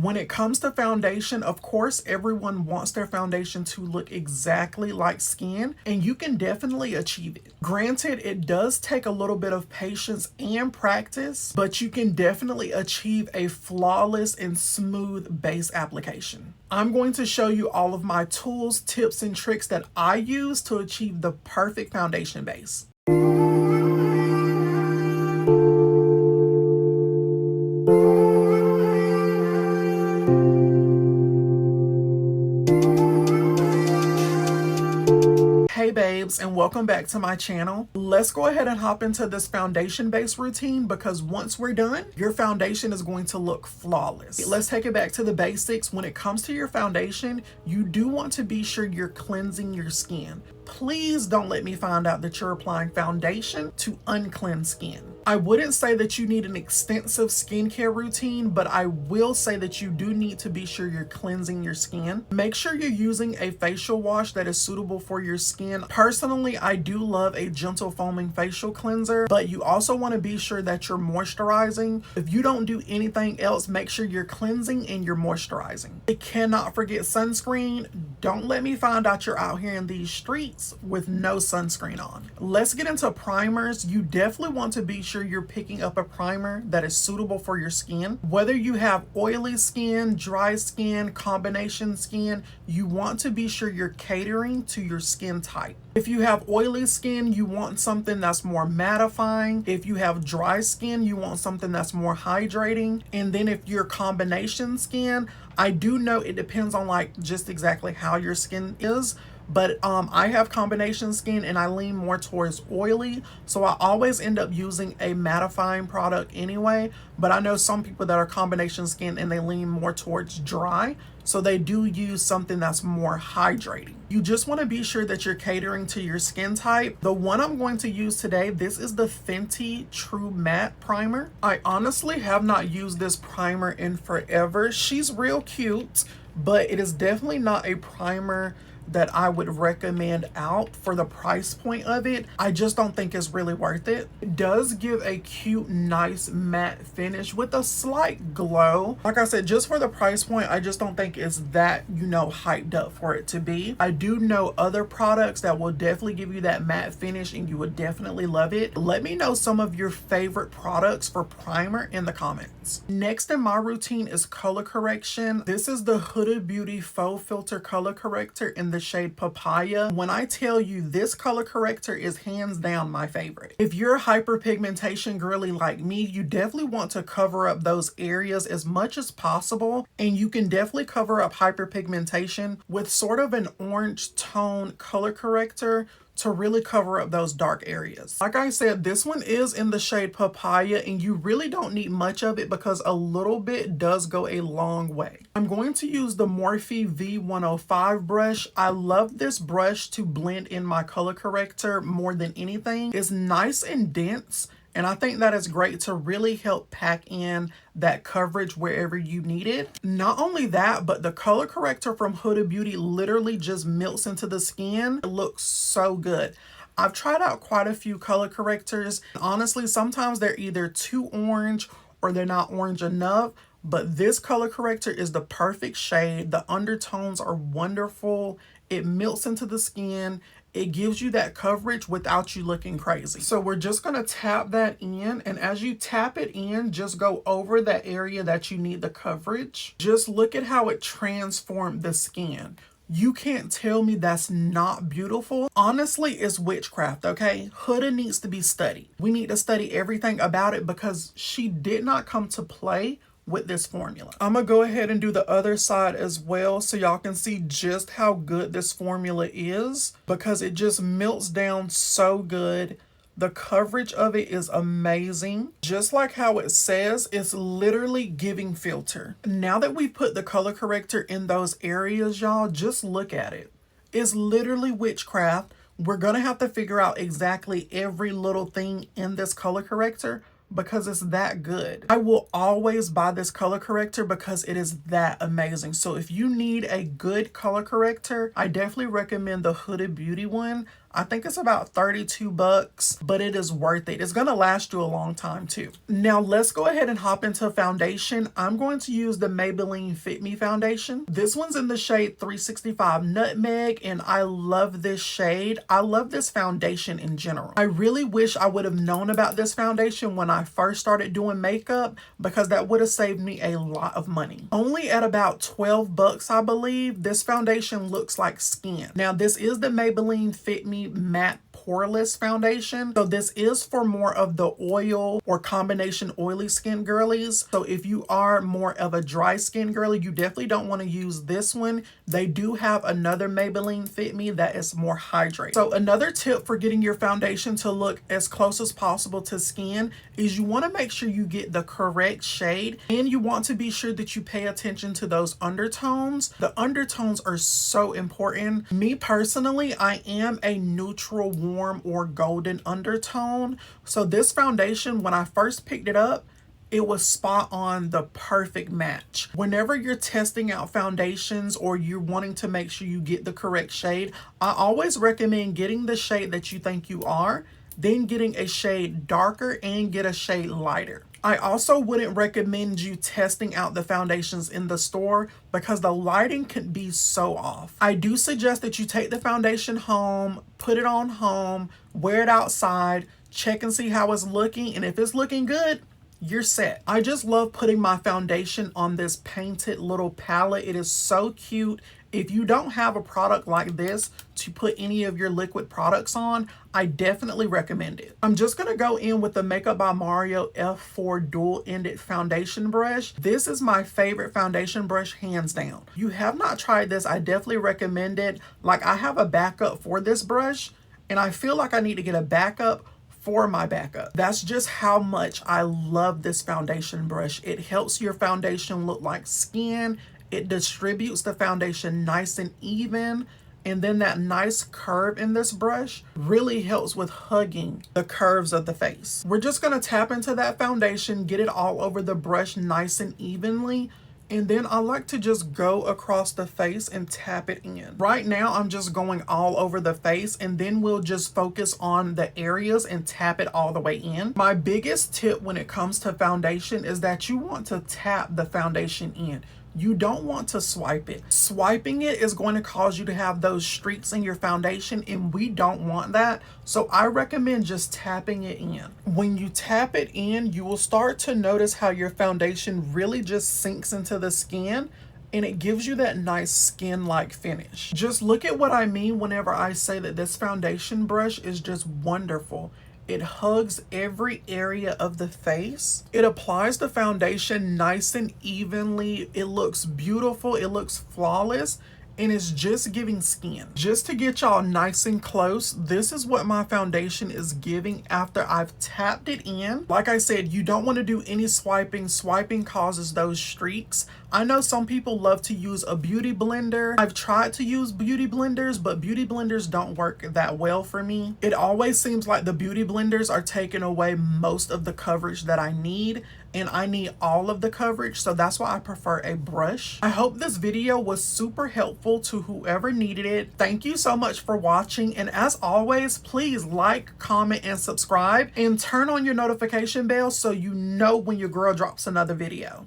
When it comes to foundation, of course, everyone wants their foundation to look exactly like skin, and you can definitely achieve it. Granted, it does take a little bit of patience and practice, but you can definitely achieve a flawless and smooth base application. I'm going to show you all of my tools, tips, and tricks that I use to achieve the perfect foundation base. Hey babes, and welcome back to my channel. Let's go ahead and hop into this foundation base routine, because once we're done, your foundation is going to look flawless. Let's take it back to the basics. When it comes to your foundation, you do want to be sure you're cleansing your skin. Please don't let me find out that you're applying foundation to uncleansed skin. I wouldn't say that you need an extensive skincare routine, but I will say that you do need to be sure you're cleansing your skin. Make sure you're using a facial wash that is suitable for your skin. Personally, I do love a gentle foaming facial cleanser, but you also want to be sure that you're moisturizing. If you don't do anything else, make sure you're cleansing and you're moisturizing. You cannot forget sunscreen. Don't let me find out you're out here in these streets with no sunscreen on. Let's get into primers. You definitely want to be sure you're picking up a primer that is suitable for your skin. Whether you have oily skin, dry skin, combination skin, you want to be sure you're catering to your skin type. If you have oily skin, you want something that's more mattifying. If you have dry skin, you want something that's more hydrating. And then if you're combination skin, I do know it depends on like just exactly how your skin is. But I have combination skin and I lean more towards oily, so I always end up using a mattifying product anyway. But I know some people that are combination skin and they lean more towards dry, so they do use something that's more hydrating. You just want to be sure that you're catering to your skin type. The one I'm going to use today, this is the Fenty True Matte Primer. I honestly have not used this primer in forever. She's real cute, but it is definitely not a primer that I would recommend out for the price point of it. I just don't think it's really worth it. It does give a cute, nice matte finish with a slight glow. Like I said, just for the price point, I just don't think it's that, hyped up for it to be. I do know other products that will definitely give you that matte finish and you would definitely love it. Let me know some of your favorite products for primer in the comments. Next in my routine is color correction. This is the Huda Beauty Faux Filter Color Corrector in the shade Papaya. When I tell you, this color corrector is hands down my favorite. If you're a hyperpigmentation girly like me, you definitely want to cover up those areas as much as possible, and you can definitely cover up hyperpigmentation with sort of an orange tone color corrector to really cover up those dark areas. Like I said, this one is in the shade Papaya, and you really don't need much of it because a little bit does go a long way. I'm going to use the Morphe V105 brush. I love this brush to blend in my color corrector more than anything. It's nice and dense, and I think that is great to really help pack in that coverage wherever you need it. Not only that, but the color corrector from Huda Beauty literally just melts into the skin. It looks so good. I've tried out quite a few color correctors. Honestly, sometimes they're either too orange or they're not orange enough, but this color corrector is the perfect shade. The undertones are wonderful. It melts into the skin. It gives you that coverage without you looking crazy. So we're just going to tap that in, and as you tap it in, just go over that area that you need the coverage. Just look at how it transformed the skin. You can't tell me that's not beautiful. Honestly, it's witchcraft, okay? Huda needs to be studied. We need to study everything about it because she did not come to play with this formula. I'm gonna go ahead and do the other side as well so y'all can see just how good this formula is, because it just melts down so good. The coverage of it is amazing. Just like how it says, it's literally giving filter. Now that we've put the color corrector in those areas, y'all, just look at it. It's literally witchcraft. We're gonna have to figure out exactly every little thing in this color corrector because it's that good. I will always buy this color corrector because it is that amazing. So if you need a good color corrector, I definitely recommend the Huda Beauty one. I think it's about 32 bucks, but it is worth it. It's gonna last you a long time too. Now let's go ahead and hop into foundation. I'm going to use the Maybelline Fit Me foundation. This one's in the shade 365 Nutmeg, and I love this shade. I love this foundation in general. I really wish I would have known about this foundation when I first started doing makeup, because that would have saved me a lot of money. Only at about 12 bucks, I believe, this foundation looks like skin. Now this is the Maybelline Fit Me Matte Poreless foundation. So this is for more of the oil or combination oily skin girlies. So if you are more of a dry skin girly, you definitely don't want to use this one. They do have another Maybelline Fit Me that is more hydrated. So another tip for getting your foundation to look as close as possible to skin is you want to make sure you get the correct shade, and you want to be sure that you pay attention to those undertones. The undertones are so important. Me personally, I am a neutral, warm, or golden undertone. So this foundation, when I first picked it up, it was spot on, the perfect match. Whenever you're testing out foundations or you're wanting to make sure you get the correct shade, I always recommend getting the shade that you think you are, then getting a shade darker and get a shade lighter. I also wouldn't recommend you testing out the foundations in the store because the lighting can be so off. I do suggest that you take the foundation home, put it on home, wear it outside, check and see how it's looking, and if it's looking good, you're set. I just love putting my foundation on this painted little palette. It is so cute. If you don't have a product like this to put any of your liquid products on, I definitely recommend it. I'm just gonna go in with the Makeup by Mario F4 dual-ended foundation brush. This is my favorite foundation brush, hands down. If you have not tried this, I definitely recommend it. Like, I have a backup for this brush, and I feel like I need to get a backup for my backup. That's just how much I love this foundation brush. It helps your foundation look like skin. It distributes the foundation nice and even. And then that nice curve in this brush really helps with hugging the curves of the face. We're just gonna tap into that foundation, get it all over the brush nice and evenly. And then I like to just go across the face and tap it in. Right now, I'm just going all over the face, and then we'll just focus on the areas and tap it all the way in. My biggest tip when it comes to foundation is that you want to tap the foundation in. You don't want to swipe it. Swiping it is going to cause you to have those streaks in your foundation, and we don't want that. So I recommend just tapping it in. When you tap it in, you will start to notice how your foundation really just sinks into the skin, and it gives you that nice skin-like finish. Just look at what I mean whenever I say that this foundation brush is just wonderful. It hugs every area of the face. It applies the foundation nice and evenly. It looks beautiful. It looks flawless. And it's just giving skin. Just to get y'all nice and close, this is what my foundation is giving after I've tapped it in. Like I said, you don't want to do any swiping. Swiping causes those streaks. I know some people love to use a beauty blender. I've tried to use beauty blenders, but beauty blenders don't work that well for me. It always seems like the beauty blenders are taking away most of the coverage that I need, and I need all of the coverage, so that's why I prefer a brush. I hope this video was super helpful to whoever needed it. Thank you so much for watching, and as always, please like, comment, and subscribe, and turn on your notification bell so you know when your girl drops another video.